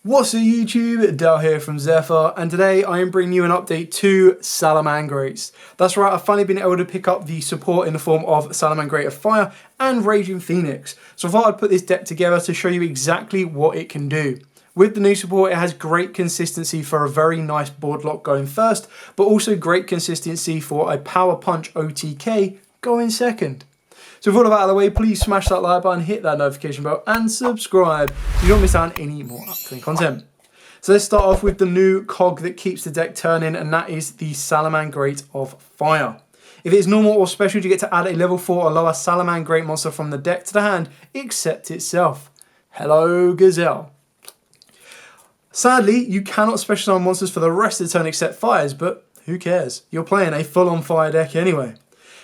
What's up YouTube, Dale here from Zephyr, and today I am bringing you an update to Salamangreat. That's right, I've finally been able to pick up the support in the form of Salamangreat of Fire and Raging Phoenix. So I thought I'd put this deck together to show you exactly what it can do. With the new support, it has great consistency for a very nice board lock going first, but also great consistency for a Power Punch OTK going second. So with all of that out of the way, please smash that like button, hit that notification bell and subscribe so you don't miss out on any more upcoming content. So let's start off with the new cog that keeps the deck turning, and that is the Salamangreat of Fire. If it is normal or special, you get to add a level 4 or lower Salamangreat monster from the deck to the hand, except itself. Hello Gazelle. Sadly, you cannot special summon monsters for the rest of the turn except fires, but who cares? You're playing a full-on fire deck anyway.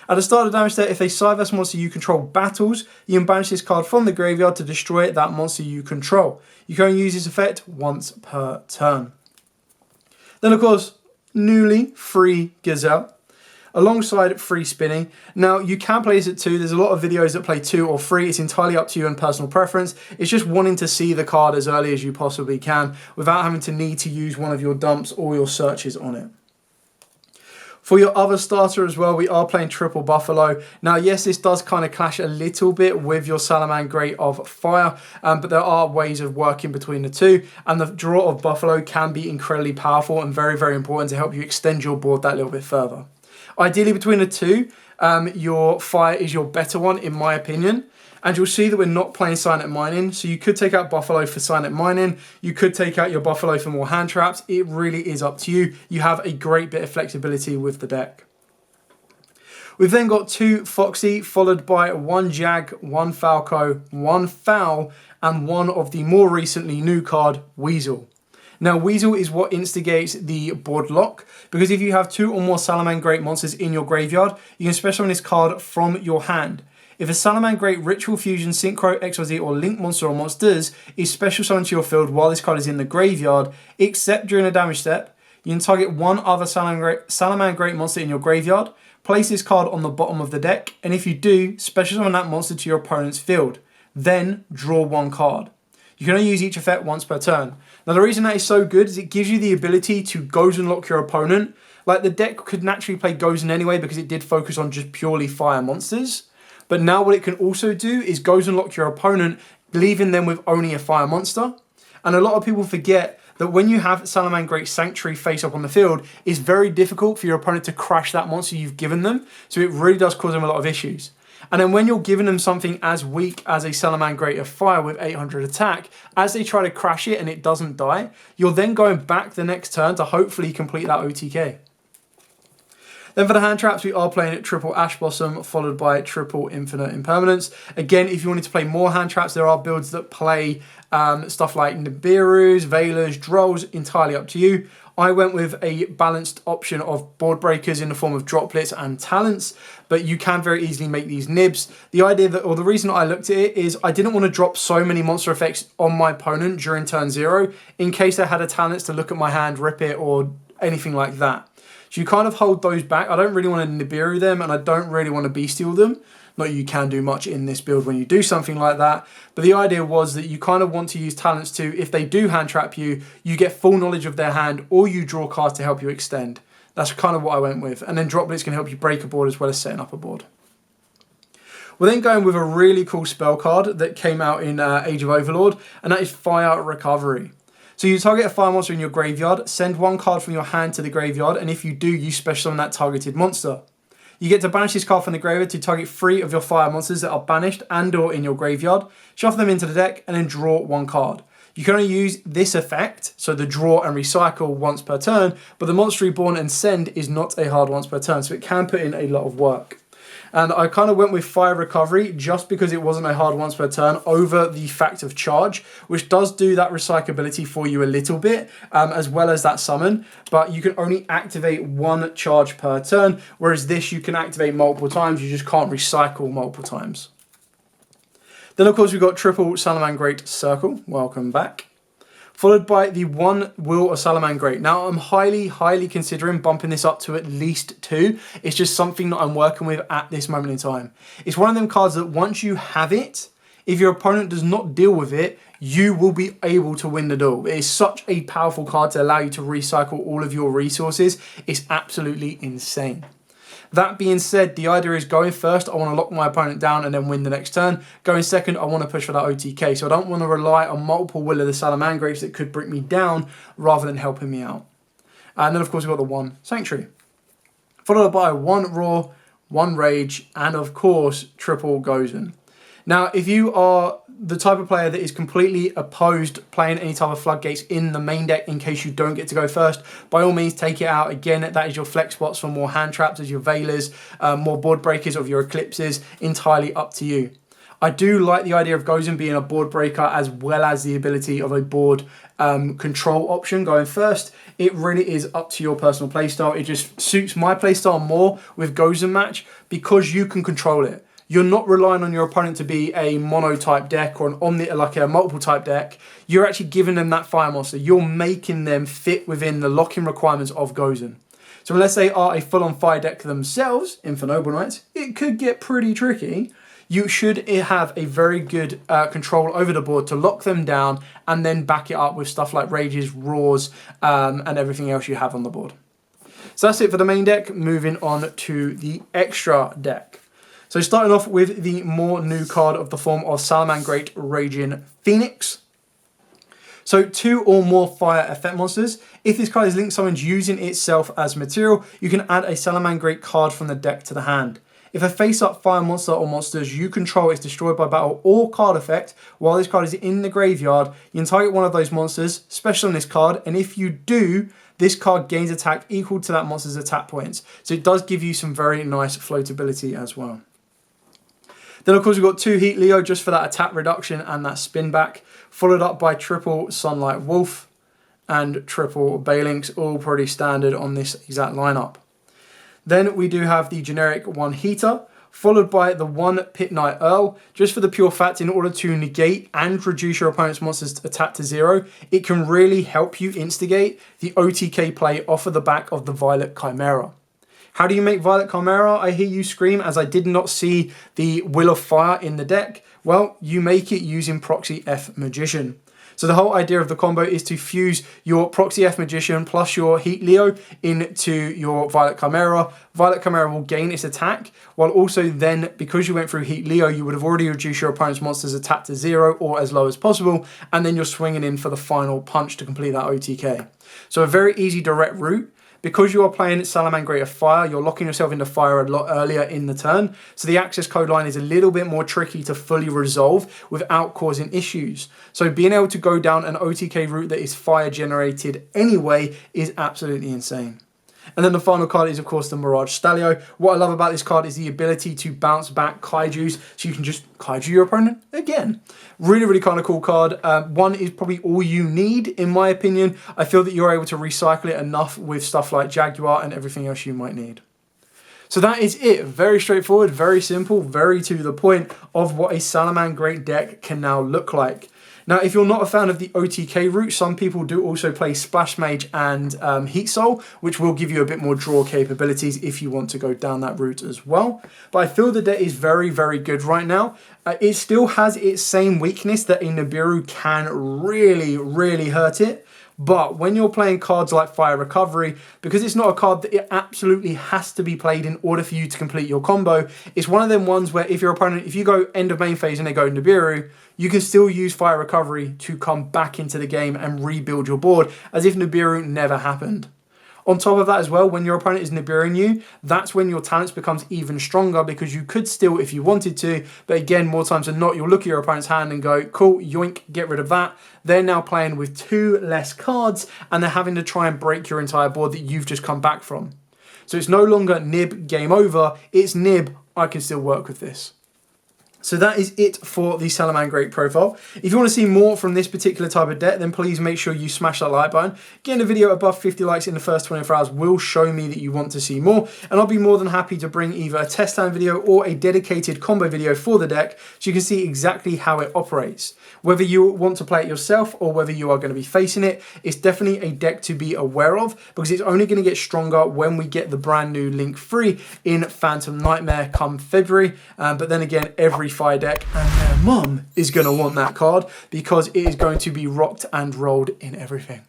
At the start of the damage step, if a side-verse monster you control battles, you can banish this card from the graveyard to destroy that monster you control. You can only use this effect once per turn. Then of course, newly free Gazelle, alongside free spinning. Now you can play this at 2, there's a lot of videos that play 2 or 3, it's entirely up to you and personal preference. It's just wanting to see the card as early as you possibly can without having to need to use one of your dumps or your searches on it. For your other starter as well, we are playing Triple Buffalo. Now, yes, this does kind of clash a little bit with your Salamangreat of Fire, but there are ways of working between the two, and the draw of Buffalo can be incredibly powerful and very, very important to help you extend your board that little bit further. Ideally, between the two, your Fire is your better one, in my opinion. And you'll see that we're not playing Silent Mining, so you could take out Buffalo for Silent Mining, you could take out your Buffalo for more hand traps. It really is up to you. You have a great bit of flexibility with the deck. We've then got 2 Foxy, followed by 1 Jag, 1 Falco, 1 Fowl, and 1 of the more recently new card, Weasel. Now, Weasel is what instigates the board lock, because if you have 2 or more Salamangreat monsters in your graveyard, you can special summon this card from your hand. If a Salamangreat Ritual Fusion, Synchro, XYZ, or Link monster or monsters is special summoned to your field while this card is in the graveyard, except during a damage step, you can target one other Salamangreat monster in your graveyard, place this card on the bottom of the deck, and if you do, special summon that monster to your opponent's field. Then draw 1 card. You can only use each effect once per turn. Now the reason that is so good is it gives you the ability to Gozen lock your opponent. Like, the deck could naturally play Gozen anyway because it did focus on just purely fire monsters. But now what it can also do is Gozen lock your opponent, leaving them with only a fire monster. And a lot of people forget that when you have Salamangreat Sanctuary face up on the field, it's very difficult for your opponent to crash that monster you've given them. So it really does cause them a lot of issues. And then when you're giving them something as weak as a Salamangreat of Fire with 800 attack, as they try to crash it and it doesn't die, you're then going back the next turn to hopefully complete that OTK. Then for the hand traps, we are playing Triple Ash Blossom, followed by Triple Infinite Impermanence. Again, if you wanted to play more hand traps, there are builds that play stuff like Nibiru's, Veilers, Drolls, entirely up to you. I went with a balanced option of board breakers in the form of droplets and talents, but you can very easily make these nibs. The idea that, or the reason I looked at it is I didn't want to drop so many monster effects on my opponent during turn 0 in case they had a talents to look at my hand, rip it, or anything like that. So you kind of hold those back. I don't really want to Nibiru them, and I don't really want to Bestial them. Not that you can do much in this build when you do something like that, but the idea was that you kind of want to use talents to, if they do hand trap you, you get full knowledge of their hand, or you draw cards to help you extend. That's kind of what I went with. And then droplets can help you break a board as well as setting up a board. We're then going with a really cool spell card that came out in Age of Overlord, and that is Fire Recovery. So you target a fire monster in your graveyard, send 1 card from your hand to the graveyard, and if you do, you special summon that targeted monster. You get to banish this card from the graveyard to target 3 of your fire monsters that are banished and or in your graveyard, shuffle them into the deck, and then draw 1 card. You can only use this effect, so the draw and recycle, once per turn, but the monster reborn and send is not a hard once per turn, so it can put in a lot of work. And I kind of went with Fire Recovery just because it wasn't a hard once per turn over the fact of Charge, which does do that recyclability for you a little bit, as well as that summon, but you can only activate 1 charge per turn, whereas this you can activate multiple times, you just can't recycle multiple times. Then of course we've got Triple Salamangreat Circle, welcome back. Followed by the 1 Will of Salamangreat. Now I'm highly considering bumping this up to at least 2. It's just something that I'm working with at this moment in time. It's one of them cards that once you have it, if your opponent does not deal with it, you will be able to win the duel. It is such a powerful card to allow you to recycle all of your resources. It's absolutely insane. That being said, the idea is going first, I want to lock my opponent down and then win the next turn. Going second, I want to push for that OTK. So I don't want to rely on multiple Will of the Salamangreats that could bring me down rather than helping me out. And then of course we've got the 1 Sanctuary. Followed by 1 Roar, 1 Rage, and of course triple Gozen. Now if you are the type of player that is completely opposed playing any type of floodgates in the main deck in case you don't get to go first, by all means take it out. Again, that is your flex spots for more hand traps as your Veilers, more board breakers of your Eclipses, entirely up to you. I do like the idea of Gozen being a board breaker as well as the ability of a board control option going first. It really is up to your personal playstyle. It just suits my playstyle more with Gozen match because you can control it. You're not relying on your opponent to be a mono type deck or like a multiple type deck. You're actually giving them that fire monster. You're making them fit within the lock-in requirements of Gozen. So unless they are a full-on fire deck themselves in Noble Knights, it could get pretty tricky. You should have a very good control over the board to lock them down and then back it up with stuff like Rages, Roars, and everything else you have on the board. So that's it for the main deck. Moving on to the extra deck. So starting off with the more new card of the form of Salamangreat Raging Phoenix. So 2 or more fire effect monsters. If this card is link summoned using itself as material, you can add a Salamangreat card from the deck to the hand. If a face-up fire monster or monsters you control is destroyed by battle or card effect while this card is in the graveyard, you can target one of those monsters, special on this card, and if you do, this card gains attack equal to that monster's attack points. So it does give you some very nice floatability as well. Then of course we've got 2 Yugioh just for that attack reduction and that spin back, followed up by triple Sunlight Wolf and triple Balinks, all pretty standard on this exact lineup. Then we do have the generic 1 Heater, followed by the 1 Pit Knight Earl, just for the pure fact in order to negate and reduce your opponent's monster's attack to 0, it can really help you instigate the OTK play off of the back of the Violet Chimera. How do you make Violet Chimera, I hear you scream, as I did not see the Will of Fire in the deck? Well, you make it using Proxy F Magician. So the whole idea of the combo is to fuse your Proxy F Magician plus your Yugioh into your Violet Chimera. Violet Chimera will gain its attack, while also then, because you went through Yugioh, you would have already reduced your opponent's monster's attack to 0 or as low as possible, and then you're swinging in for the final punch to complete that OTK. So a very easy direct route. Because you are playing Salamangreat of Fire, you're locking yourself into fire a lot earlier in the turn, so the access code line is a little bit more tricky to fully resolve without causing issues. So being able to go down an OTK route that is fire generated anyway is absolutely insane. And then the final card is, of course, the Mirage Stalio. What I love about this card is the ability to bounce back Kaijus, so you can just Kaiju your opponent again. Really, really kind of cool card. 1 is probably all you need, in my opinion. I feel that you're able to recycle it enough with stuff like Jaguar and everything else you might need. So that is it. Very straightforward, very simple, very to the point of what a Salamangreat deck can now look like. Now, if you're not a fan of the OTK route, some people do also play Splash Mage and Heat Soul, which will give you a bit more draw capabilities if you want to go down that route as well. But I feel the deck is very, very good right now. It still has its same weakness that a Nibiru can really, really hurt it. But when you're playing cards like Fire Recovery, because it's not a card that it absolutely has to be played in order for you to complete your combo, it's one of them ones where if your opponent, if you go end of main phase and they go Nibiru, you can still use Fire Recovery to come back into the game and rebuild your board as if Nibiru never happened. On top of that as well, when your opponent is Nibiruing you, that's when your talents becomes even stronger because you could still, if you wanted to, but again, more times than not, you'll look at your opponent's hand and go, cool, yoink, get rid of that. They're now playing with 2 less cards and they're having to try and break your entire board that you've just come back from. So it's no longer nib, game over, it's nib, I can still work with this. So that is it for the Salamangreat profile. If you want to see more from this particular type of deck, then please make sure you smash that like button. Getting a video above 50 likes in the first 24 hours will show me that you want to see more, and I'll be more than happy to bring either a test time video or a dedicated combo video for the deck so you can see exactly how it operates. Whether you want to play it yourself or whether you are going to be facing it, it's definitely a deck to be aware of because it's only going to get stronger when we get the brand new Link free in Phantom Nightmare come February. But then again, every every fire deck, and their mum is going to want that card because it is going to be rocked and rolled in everything.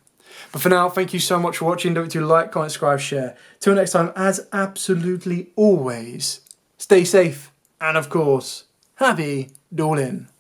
But for now, thank you so much for watching. Don't forget to like, comment, subscribe, share. Till next time, as absolutely always, stay safe and of course, happy dueling.